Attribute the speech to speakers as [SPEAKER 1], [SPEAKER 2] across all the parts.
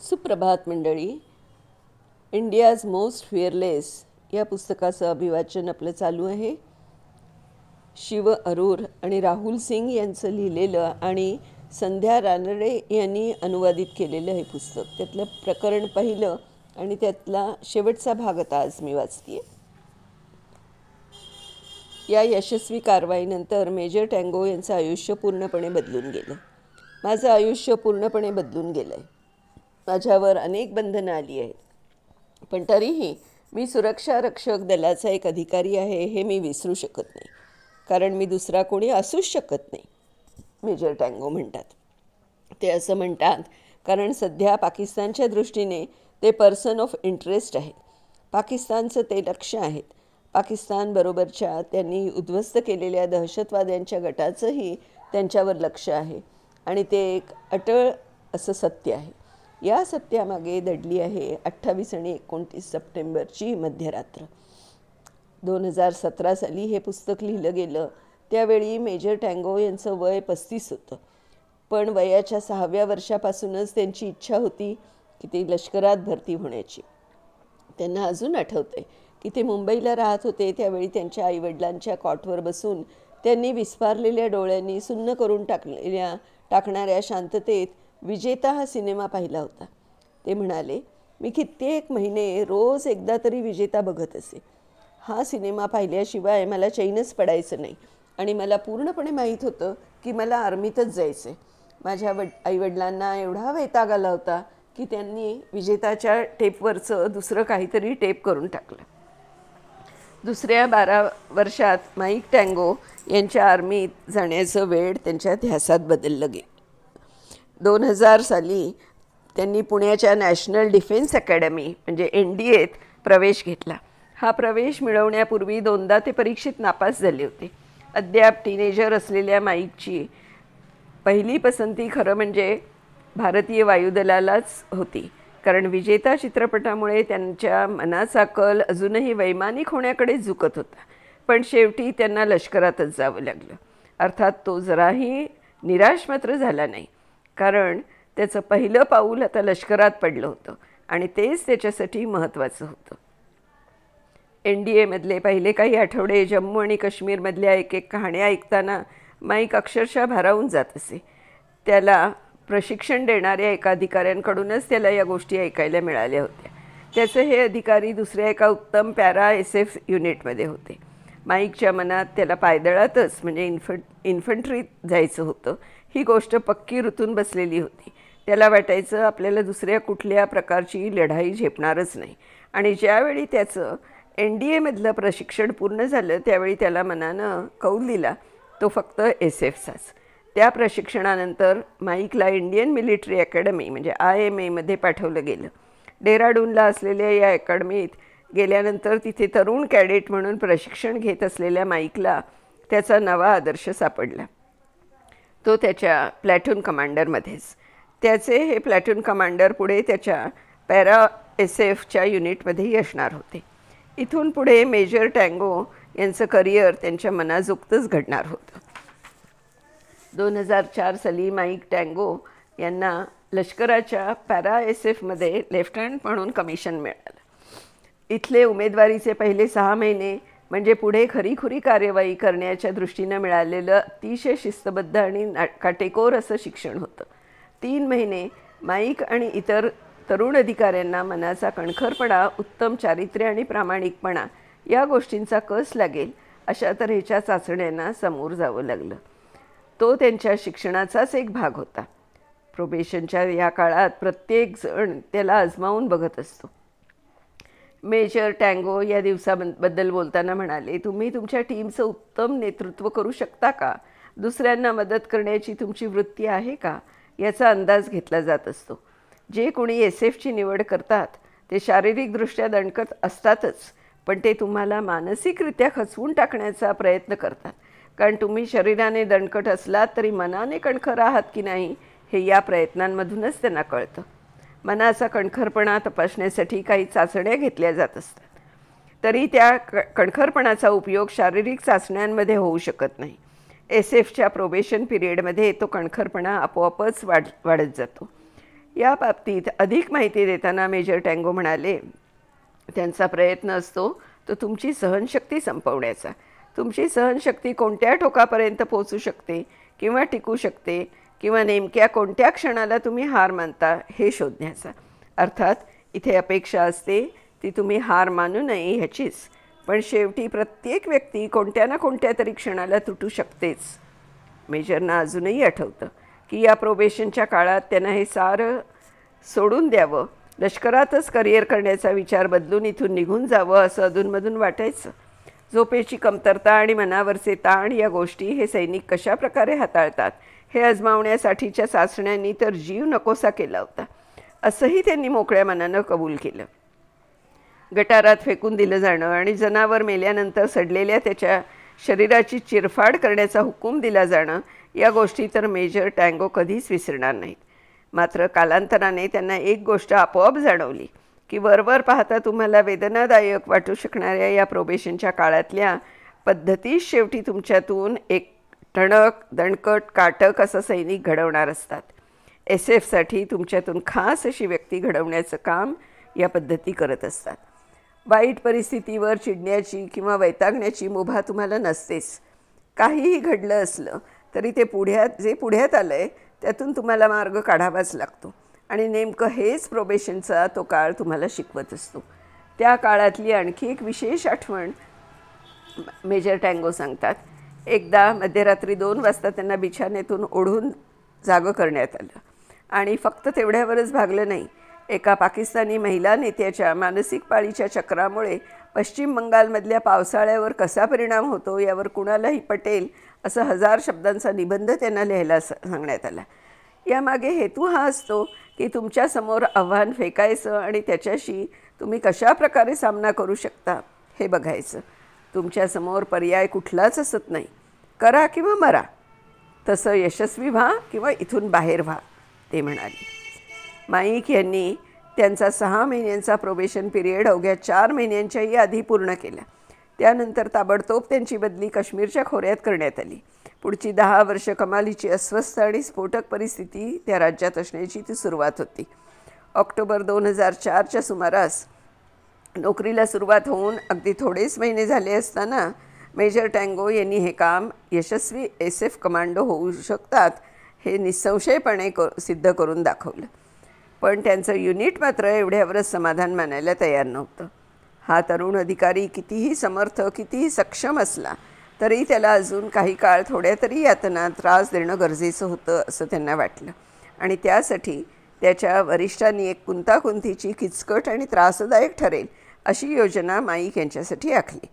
[SPEAKER 1] सुप्रभात मंडळी. India's most fearless या पुस्तकाचं अभिवाचन आपलं चालू आहे. शिव अरोर आणि राहुल सिंग यांचं लिहिलेलं आणि संध्या रानडे यांनी अनुवादित केलेलं हे पुस्तक. त्यातलं प्रकरण पहिलं आणि त्यातला शेवटचा भाग आता आज मी वाचते. या यशस्वी कारवाईनंतर मेजर टँगो यांचं आयुष्य पूर्णपणे बदलून गेलं. माझं आयुष्य पूर्णपणे बदलून गेलं आहे. माझ्यावर अनेक बंधनं आली आहेत, पण तरीही मी सुरक्षा रक्षक दलाचा एक अधिकारी आहे हे मी विसरू शकत नाही, कारण मी दुसरा कोणी असूच शकत नाही, मेजर टँगो म्हणतात. ते असं म्हणतात कारण सध्या पाकिस्तानच्या दृष्टीने ते पर्सन ऑफ इंटरेस्ट आहेत. पाकिस्तानचं ते लक्ष आहेत. पाकिस्तानबरोबरच्या त्यांनी उद्ध्वस्त केलेल्या दहशतवाद्यांच्या गटाचंही त्यांच्यावर लक्ष आहे आणि ते एक अटळ असं सत्य आहे. या सत्यामागे दडली आहे 28 आणि 29 सप्टेंबरची मध्यरात्र. 2017 साली हे पुस्तक लिहिलं गेलं. त्यावेळी मेजर टँगो यांचं वय 35 होतं, पण वयाच्या 6व्या वर्षापासूनच त्यांची इच्छा होती की ते लष्करात भरती होण्याची. त्यांना अजून आठवते की ते मुंबईला राहत होते. त्यावेळी त्यांच्या आईवडिलांच्या कॉटवर बसून त्यांनी विस्फारलेल्या डोळ्यांनी सुन्न करून टाकणाऱ्या शांततेत विजेता हा सिनेमा पाहिला होता. ते म्हणाले, मी कित्येक महिने रोज एकदा तरी विजेता बघत असे. हा सिनेमा पाहिल्याशिवाय मला चैनच पडायचं नाही आणि मला पूर्णपणे माहीत होतं की मला आर्मीतच जायचं आहे. माझ्या आईवडिलांना एवढा वैताग आला होता की त्यांनी विजेताच्या टेपवरचं दुसरं काहीतरी टेप करून टाकलं. दुसऱ्या 12 वर्षात माईक टँगो यांच्या आर्मीत जाण्याचं वेळ त्यांच्या ध्यासात बदललं गेलं. 2000 साली त्यांनी पुण्याच्या नॅशनल डिफेन्स अकॅडमी म्हणजे NDAत प्रवेश घेतला. हा प्रवेश मिळवण्यापूर्वी 2दा ते परीक्षेत नापास झाले होते. अद्याप टीनेजर असलेल्या माईकची पहिली पसंती खरं म्हणजे भारतीय वायुदलालाच होती, कारण विजेता चित्रपटामुळे त्यांच्या मनाचा कल अजूनही वैमानिक होण्याकडे झुकत होता. पण शेवटी त्यांना लष्करातच जावं लागलं. अर्थात तो जराही निराश मात्र झाला नाही, कारण त्याचं पहिलं पाऊल आता लष्करात पडलं होतं आणि तेच त्याच्यासाठी महत्त्वाचं होतं. NDAमधले पहिले काही आठवडे जम्मू आणि काश्मीरमधल्या एक कहाण्या ऐकताना माईक अक्षरशः भारावून जात असे. त्याला प्रशिक्षण देणाऱ्या एका अधिकाऱ्यांकडूनच त्याला या गोष्टी ऐकायला मिळाल्या होत्या. त्याचे हे अधिकारी दुसऱ्या एका उत्तम पॅरा SF युनिटमध्ये होते. माईकच्या मनात त्याला पायदळातच म्हणजे इन्फंट्रीत जायचं होतं. ही गोष्ट पक्की रुतून बसलेली होती. त्याला वाटायचं आपल्याला दुसऱ्या कुठल्या प्रकारची लढाई झेपणारच नाही. आणि ज्यावेळी त्याचं NDAमधलं प्रशिक्षण पूर्ण झालं त्यावेळी त्याला मनानं कौल दिला तो फक्त SFचाच. त्या प्रशिक्षणानंतर माईकला इंडियन मिलिटरी अकॅडमी म्हणजे IMAमध्ये पाठवलं गेलं. डेहराडूनला असलेल्या या अकॅडमीत गेल्यानंतर तिथे तरुण कॅडेट म्हणून प्रशिक्षण घेत असलेल्या माईकला त्याचा नवा आदर्श सापडला. तो त्याच्या प्लॅटून कमांडरमध्येच. त्याचे हे प्लॅटून कमांडर पुढे त्याच्या पॅरा SFच्या युनिटमध्येही असणार होते. इथून पुढे मेजर टँगो यांचं करिअर त्यांच्या मनाजोगतंच घडणार होतं. 2004 साली माईक टँगो यांना लष्कराच्या पॅरा SFमध्ये लेफ्टनंट म्हणून कमिशन मिळालं. इथले उमेदवारीचे पहिले 6 महिने म्हणजे पुढे खरीखुरी कार्यवाही करण्याच्या दृष्टीनं मिळालेलं अतिशय शिस्तबद्ध आणि काटेकोर असं शिक्षण होतं. 3 महिने माईक आणि इतर तरुण अधिकाऱ्यांना मनाचा कणखरपणा, उत्तम चारित्र्य आणि प्रामाणिकपणा या गोष्टींचा कस लागेल अशा तऱ्हेच्या चाचण्यांना समोर जावं लागलं. तो त्यांच्या शिक्षणाचाच एक भाग होता. प्रोबेशनच्या या काळात प्रत्येक जण त्याला आजमावून बघत असतो. मेजर टँगो या दिवसाबद्दल बोलताना म्हणाले, तुम्ही तुमच्या टीमचं उत्तम नेतृत्व करू शकता का? दुसऱ्यांना मदत करण्याची तुमची वृत्ती आहे का? याचा अंदाज घेतला जात असतो. जे कोणी SFची निवड करतात ते शारीरिकदृष्ट्या दणकट असतातच, पण ते तुम्हाला मानसिकरित्या खचवून टाकण्याचा प्रयत्न करतात, कारण तुम्ही शरीराने दणकट असलात तरी मनाने कणखर आहात की नाही हे या प्रयत्नांमधूनच त्यांना कळतं. मनाचा कणखरपणा तपासण्यासाठी काही चाचण्या घेतल्या जात असतात, तरी त्या कणखरपणाचा उपयोग शारीरिक चाचण्यांमध्ये होऊ शकत नाही. SFच्या प्रोबेशन पिरियडमध्ये तो कणखरपणा आपोआपच वाढत जातो. या बाबतीत अधिक माहिती देताना मेजर टँगो म्हणाले, त्यांचा प्रयत्न असतो तो तुमची सहनशक्ती संपवण्याचा. तुमची सहनशक्ती कोणत्या टोकापर्यंत पोहोचू शकते किंवा टिकू शकते किंवा नेमक्या कोणत्या क्षणाला तुम्ही हार मानता हे शोधण्याचा. अर्थात इथे अपेक्षा असते ती तुम्ही हार मानू नये ह्याचीच, पण शेवटी प्रत्येक व्यक्ती कोणत्या ना कोणत्या तरी क्षणाला तुटू शकतेच. मेजरना अजूनही आठवतं की या प्रोबेशनच्या काळात त्यांना हे सारं सोडून द्यावं, लष्करातच करिअर करण्याचा विचार बदलून इथून निघून जावं असं अधूनमधून वाटायचं. झोपेची कमतरता आणि मनावरचे ताण या गोष्टी हे सैनिक कशा प्रकारे हाताळतात हे अजमावण्यासाठीच्या चाचण्यांनी तर जीव नकोसा केला होता, असंही त्यांनी मोकळ्या मनानं कबूल केलं. गटारात फेकून दिलं जाणं आणि जनावर मेल्यानंतर सडलेल्या त्याच्या शरीराची चिरफाड करण्याचा हुकूम दिला जाणं या गोष्टी तर मेजर टँगो कधीच विसरणार नाहीत. मात्र कालांतराने त्यांना एक गोष्ट आपोआप जाणवली की वरवर पाहता तुम्हाला वेदनादायक वाटू शकणाऱ्या या प्रोबेशनच्या काळातल्या पद्धतीच शेवटी तुमच्यातून एक ठणक दणकट काटक असा सैनिक घडवणार असतात. SF-साठी तुमच्यातून खास अशी व्यक्ती घडवण्याचं काम या पद्धती करत असतात. वाईट परिस्थितीवर चिडण्याची किंवा वैतागण्याची मुभा तुम्हाला नसतेच. काहीही घडलं असलं तरी ते पुढ्यात आलं आहे त्यातून तुम्हाला मार्ग काढावाच लागतो आणि नेमकं हेच प्रोबेशनचा तो काळ तुम्हाला शिकवत असतो. त्या काळातली आणखी एक विशेष आठवण मेजर टँगो सांगतात. एकदा मध्यरात्री 2 वाजता त्यांना बिछाण्यातून ओढून जागं करण्यात आलं आणि फक्त तेवढ्यावरच भागलं नाही. एका पाकिस्तानी महिला नेत्याच्या मानसिक पाळीच्या चक्रामुळे पश्चिम बंगालमधल्या पावसाळ्यावर कसा परिणाम होतो यावर कुणालाही पटेल असं 1000 शब्दांचा निबंध त्यांना लिहायला सांगण्यात आला. यामागे हेतू हा असतो की तुमच्यासमोर आव्हान फेकायचं आणि त्याच्याशी तुम्ही कशा प्रकारे सामना करू शकता हे बघायचं. तुमच्यासमोर पर्याय कुठलाच असत नाही. करा किंवा मरा, तसं यशस्वी व्हा किंवा इथून बाहेर व्हा, ते म्हणाले. माईक यांनी त्यांचा 6 महिन्यांचा प्रोबेशन पिरियड अवघ्या 4 महिन्यांच्याही आधी पूर्ण केला. त्यानंतर ताबडतोब त्यांची बदली काश्मीरच्या खोऱ्यात करण्यात आली. पुढची 10 वर्ष कमालीची अस्वस्थ आणि स्फोटक परिस्थिती त्या राज्यात असण्याची ती सुरुवात होती. ऑक्टोबर 2004च्या सुमारास नोकरीला सुरुवात होऊन अगदी थोडेच महिने झाले असताना मेजर टँगो यांनी हे काम यशस्वी SF कमांडो होऊ शकतात हे निसंशयपणे सिद्ध करून दाखवलं. पण त्यांचं युनिट मात्र एवढ्यावरच समाधान मानायला तयार नव्हतं. हा तरुण अधिकारी कितीही समर्थ कितीही सक्षम असला तरी त्याला अजून काही काळ थोड्या तरी यातना त्रास देणं गरजेचं होतं असं त्यांना वाटलं आणि त्यासाठी त्याच्या वरिष्ठांनी एक गुंतागुंतीची किचकट आणि त्रासदायक ठरेल अशी योजना माईक यांच्यासाठी आखली.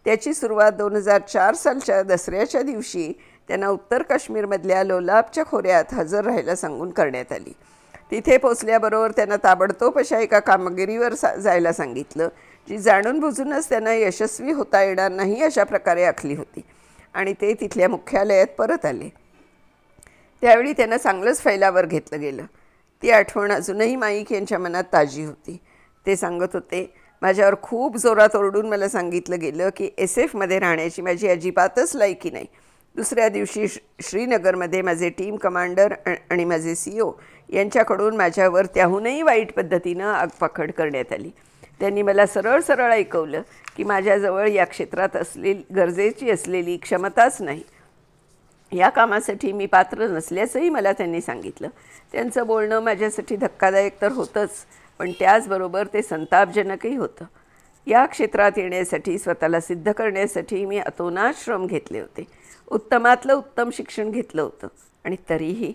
[SPEAKER 1] त्याची सुरुवात 2004 सालच्या दसऱ्याच्या दिवशी त्यांना उत्तर काश्मीरमधल्या लोलाबच्या खोऱ्यात हजर राहायला सांगून करण्यात आली. तिथे पोचल्याबरोबर त्यांना ताबडतोब अशा एका कामगिरीवर जायला सांगितलं जी जाणून बुजूनच त्यांना यशस्वी होता येणार नाही अशा प्रकारे आखली होती आणि ते तिथल्या मुख्यालयात परत आले. त्यावेळी त्यांना चांगलंच फैलावर घेतलं गेलं. ती आठवण अजूनही माईक यांच्या मनात ताजी होती. ते सांगत होते, माझ्यावर खूप जोरात ओरडून मला सांगितलं गेलं की SF-मध्ये राहण्याची माझी अजिबातच लायकी नाही. दुसऱ्या दिवशी श्रीनगरमध्ये माझे टीम कमांडर आणि माझे CEO यांच्याकडून माझ्यावर त्याहूनही वाईट पद्धतीनं आगपाखड करण्यात आली. त्यांनी मला सरळ सरळ ऐकवलं की माझ्याजवळ या क्षेत्रात गरजेची असलेली क्षमताच नाही. या कामासाठी मी पात्र नसल्याचंही मला त्यांनी सांगितलं. त्यांचं बोलणं माझ्यासाठी धक्कादायक तर होतंच, पण त्याचबरोबर ते संतापजनकही होतं. या क्षेत्रात येण्यासाठी स्वतःला सिद्ध करण्यासाठी मी अतोनात श्रम घेतले होते. उत्तमातलं उत्तम शिक्षण घेतलं होतं आणि तरीही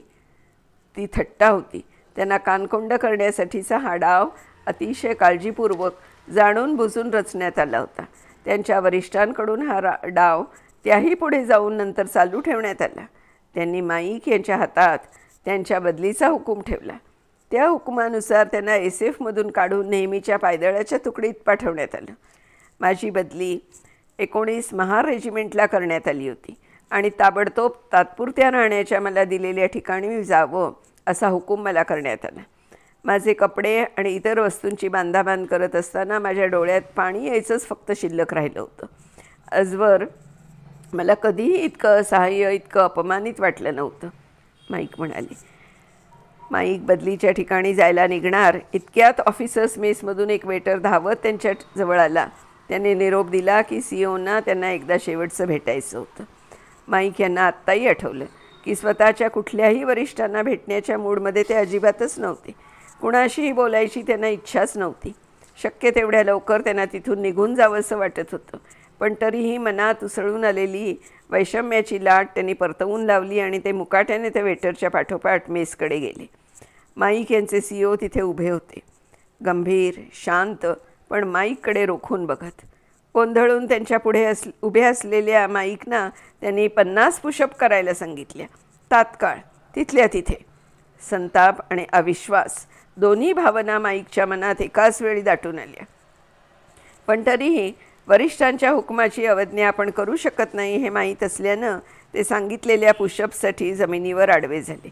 [SPEAKER 1] ती थट्टा होती. त्यांना कानकोंड करण्यासाठीचा हा डाव अतिशय काळजीपूर्वक जाणून बुजून रचण्यात आला होता. त्यांच्या वरिष्ठांकडून हा डाव त्याही पुढे जाऊन नंतर चालू ठेवण्यात आला. त्यांनी माईक यांच्या हातात त्यांच्या बदलीचा हुकूम ठेवला. त्या हुकुमानुसार त्यांना SF-मधून काढून नेहमीच्या पायदळाच्या तुकडीत पाठवण्यात आलं. माझी बदली 19 महार रेजिमेंटला करण्यात आली होती आणि ताबडतोब तात्पुरत्या राहण्याच्या मला दिलेल्या ठिकाणी मी जावं असा हुकूम मला करण्यात आला. माझे कपडे आणि इतर वस्तूंची बांधाबांध करत असताना माझ्या डोळ्यात पाणी यायचंच फक्त शिल्लक राहिलं होतं. आजवर मला कधीही इतकं असहाय्य इतकं अपमानित वाटलं नव्हतं, माईक म्हणाली. माईक बदलीच्या ठिकाणी जायला निघणार इतक्यात ऑफिसर्स मेसमधून एक वेटर धावत त्यांच्या जवळ आला. त्याने निरोप दिला की सीओना त्यांना एकदा शेवटचं भेटायचं होतं. माईक यांना आत्ताही आठवलं की स्वतःच्या कुठल्याही वरिष्ठांना भेटण्याच्या मूडमध्ये ते अजिबातच नव्हते. कुणाशीही बोलायची त्यांना इच्छाच नव्हती. शक्य तेवढ्या लवकर त्यांना तिथून निघून जावंसं वाटत होतं. पण तरीही मनात उसळून आलेली वैषम्याची लाट त्यांनी परतवून लावली आणि ते मुकाट्याने त्या वेटरच्या पाठोपाठ मेसकडे गेले. माईक यांचे सीओ तिथे उभे होते, गंभीर, शांत, पण माईककडे रोखून बघत. गोंधळून त्यांच्या पुढे उभ्या असलेल्या माईकना त्यांनी 50 पुशअप करायला सांगितल्या. तात्काळ, तिथल्या तिथे. संताप आणि अविश्वास दोन्ही भावना माईकच्या मनात एकाच वेळी दाटून आल्या. पण तरीही वरिष्ठांच्या हुकमाची अवज्ञा आपण करू शकत नाही हे माहीत असल्यानं ते सांगितलेल्या पुशअपसाठी जमिनीवर आडवे झाले.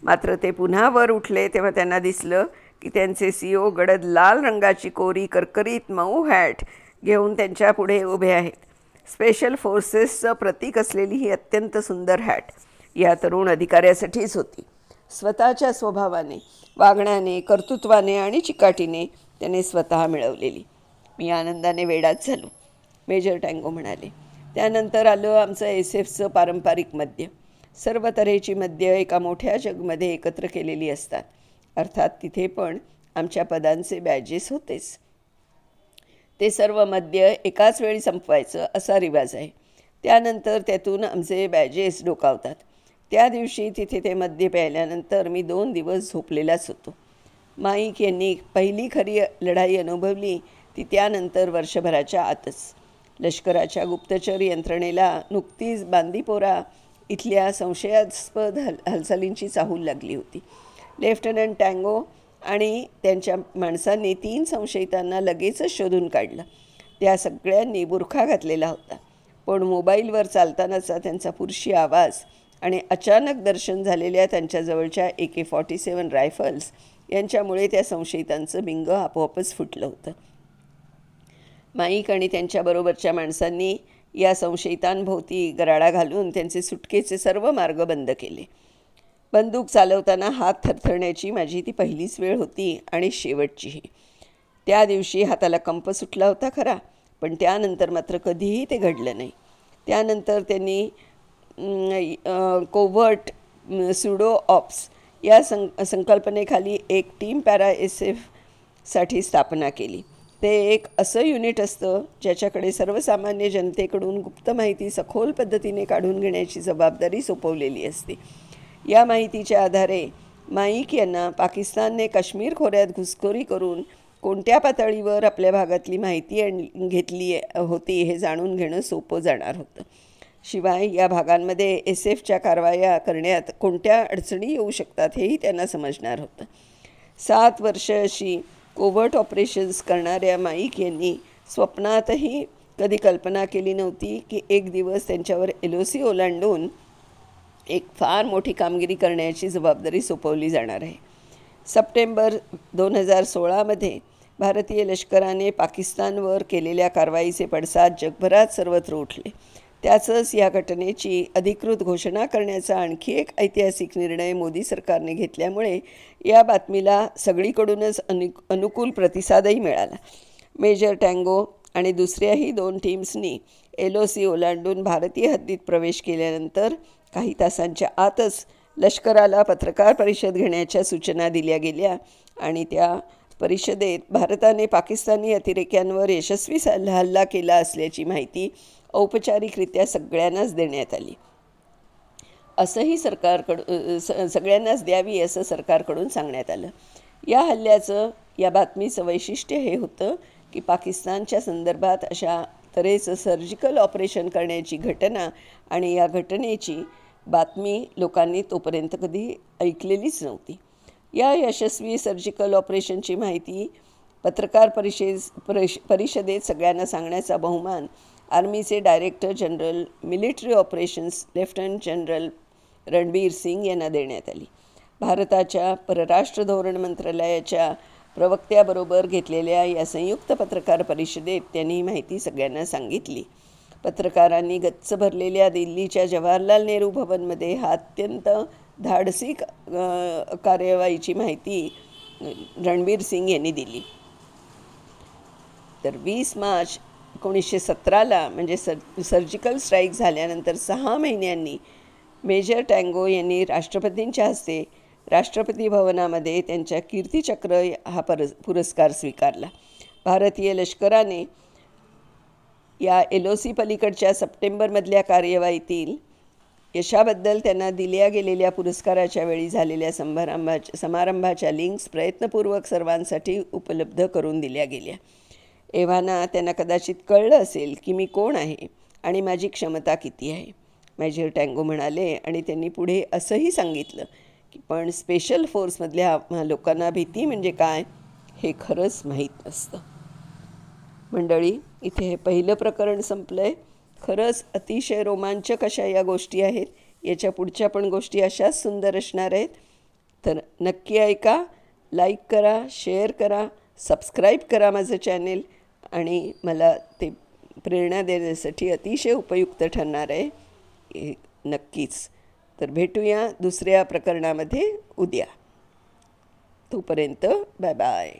[SPEAKER 1] मात्र ते पुन्हा वर उठले तेव्हा त्यांना दिसलं की त्यांचे सीओ गडद लाल रंगाची कोरी करकरीत मऊ हॅट घेऊन त्यांच्या पुढे उभे आहेत. स्पेशल फोर्सेसचं प्रतीक असलेली ही अत्यंत सुंदर हॅट या तरुण अधिकाऱ्यासाठीच होती. स्वतःच्या स्वभावाने, वागण्याने, कर्तृत्वाने आणि चिकाटीने त्याने स्वतः मिळवलेली. मी आनंदाने वेडाच झालो, मेजर टँगो म्हणाले. त्यानंतर आलं आमचं एसएफचं पारंपरिक मद्य. सर्व तऱ्हेची मद्य एका मोठ्या जगमध्ये एकत्र केलेली असतात. अर्थात तिथे पण आमच्या पदांचे बॅजेस होतेच. ते सर्व मद्य एकाच वेळी संपवायचं असा रिवाज आहे. त्यानंतर त्यातून आमचे बॅजेस डोकावतात. त्या दिवशी तिथे ते मद्य प्यायल्यानंतर मी 2 दिवस झोपलेलाच होतो. माईक यांनी पहिली खरी लढाई अनुभवली ती त्यानंतर वर्षभराच्या आतच. लष्कराच्या गुप्तचर यंत्रणेला नुकतीच बांदीपोरा इथल्या संशयास्पद हालचालींची चाहूल लागली होती. लेफ्टनंट टँगो आणि त्यांच्या माणसांनी 3 संशयितांना लगेचच शोधून काढलं. त्या सगळ्यांनी बुरखा घातलेला होता. पण मोबाईलवर चालतानाचा त्यांचा पुरुषी आवाज आणि अचानक दर्शन झालेल्या त्यांच्याजवळच्या AK-47 रायफल्स यांच्यामुळे त्या संशयितांचं बिंग आपोआपच फुटलं होतं. माईक आणि त्यांच्याबरोबरच्या माणसांनी या संशयितांभोवती गराडा घालून त्यांचे सुटकेचे सर्व मार्ग बंद केले. बंदूक चालवताना हात थरथरण्याची माझी ती पहिलीच वेळ होती आणि शेवटचीही. त्या दिवशी हाताला कंप सुटला होता खरा, पण त्यानंतर मात्र कधीही ते घडलं नाही. त्यानंतर त्यांनी कोव्हर्ट सुडो ऑप्स या संकल्पनेखाली एक टीम पॅरा SF स्थापना केली. ते एक असं युनिट असतं ज्याच्याकडे सर्वसामान्य जनतेकडून गुप्त माहिती सखोल पद्धतीने काढून घेण्याची जबाबदारी सोपवलेली असते. या माहितीच्या आधारे माईक यांना पाकिस्तानने काश्मीर खोऱ्यात घुसखोरी करून कोणत्या पातळीवर आपल्या भागातली माहिती घेतली होती हे जाणून घेणं सोपं जाणार होतं. शिवाय या भागांमध्ये SF कारवाया करण्यात कोणत्या अडचणी येऊ शकतात हेही त्यांना समजणार होतं. 7 वर्ष अशी कोव्हर्ट ऑपरेशन्स करणाऱ्या माईक यांनी स्वप्नातही कधी कल्पना केली नव्हती की एक दिवस त्यांच्यावर LOC ओलांडून एक फार मोठी कामगिरी करण्याची जबाबदारी सोपवली जाणार आहे. सप्टेंबर 2016मध्ये भारतीय लष्कराने पाकिस्तानवर केलेल्या कारवाईचे पडसाद जगभरात सर्वत्र उठले. त्याचंच या घटनेची अधिकृत घोषणा करण्याचा आणखी एक ऐतिहासिक निर्णय मोदी सरकारने घेतल्यामुळे या बातमीला सगळीकडूनच अनुकूल प्रतिसादही मिळाला. मेजर टँगो आणि दुसऱ्याही 2 टीम्सनी LOC ओलांडून भारतीय हद्दीत प्रवेश केल्यानंतर काही तासांच्या आतच लष्कराला पत्रकार परिषद घेण्याच्या सूचना दिल्या गेल्या आणि त्या परिषदेत भारताने पाकिस्तानी अतिरेक्यांवर यशस्वी हल्ला केला असल्याची माहिती औपचारिकरित्या सगळ्यांनाच देण्यात आली. असंही सगळ्यांनाच द्यावी असं सरकारकडून सांगण्यात आलं. या हल्ल्याचं, या बातमीचं वैशिष्ट्य हे होतं की पाकिस्तानच्या संदर्भात अशा तऱ्हेचं सर्जिकल ऑपरेशन करण्याची घटना आणि या घटनेची बातमी लोकांनी तोपर्यंत कधी ऐकलेलीच नव्हती. या यशस्वी सर्जिकल ऑपरेशनची माहिती पत्रकार परिषदेत सगळ्यांना सांगण्याचा बहुमान आर्मीचे director general military operations lieutenant general Ranbir Singh यांना देण्यात आली. भारताच्या परराष्ट्र धोरण मंत्रालयाच्या प्रवक्त्याबरोबर घेतलेल्या या संयुक्त पत्रकार परिषदेत त्यांनी ही माहिती सगळ्यांना सांगितली. पत्रकारांनी गच्च भरलेल्या दिल्लीच्या जवाहरलाल नेहरू भवनमध्ये हा अत्यंत धाडसी कार्यवाहीची माहिती रणवीर सिंग यांनी दिली. तर 20 मार्च 1917ला म्हणजे सर्जिकल स्ट्राईक झाल्यानंतर 6 महिन्यांनी मेजर टँगो यांनी राष्ट्रपतींच्या हस्ते राष्ट्रपती भवनामध्ये त्यांच्या कीर्तिचक्र हा पुरस्कार स्वीकारला. भारतीय लष्कराने या LOC पलीकडच्या सप्टेंबरमधल्या कार्यवाहीतील यशाबद्दल त्यांना दिल्या गेलेल्या पुरस्काराच्या वेळी झालेल्या समारंभाच्या लिंक्स प्रयत्नपूर्वक सर्वांसाठी उपलब्ध करून दिल्या गेल्या. एव्हाना त्यांना कदाचित कळलं असेल की मी कोण आहे आणि माझी क्षमता किती आहे, मेजर टँगो म्हणाले. आणि त्यांनी पुढे असंही सांगितलं की पण स्पेशल फोर्समधल्या लोकांना भीती म्हणजे काय हे खरंच माहीत नसतं. मंडळी, इथे हे पहिलं प्रकरण संपलं आहे. खरंच अतिशय रोमांचक अशा या गोष्टी आहेत. याच्या पुढच्या पण गोष्टी अशाच सुंदर असणार आहेत. तर नक्की ऐका, लाईक करा, शेअर करा, सबस्क्राईब करा माझं चॅनेल. आणि मला ते प्रेरणा देण्यासाठी अतिशय उपयुक्त ठरणार आहे नक्कीच. तर भेटूया दुसऱ्या प्रकरणामध्ये उद्या. तोपर्यंत बाय बाय.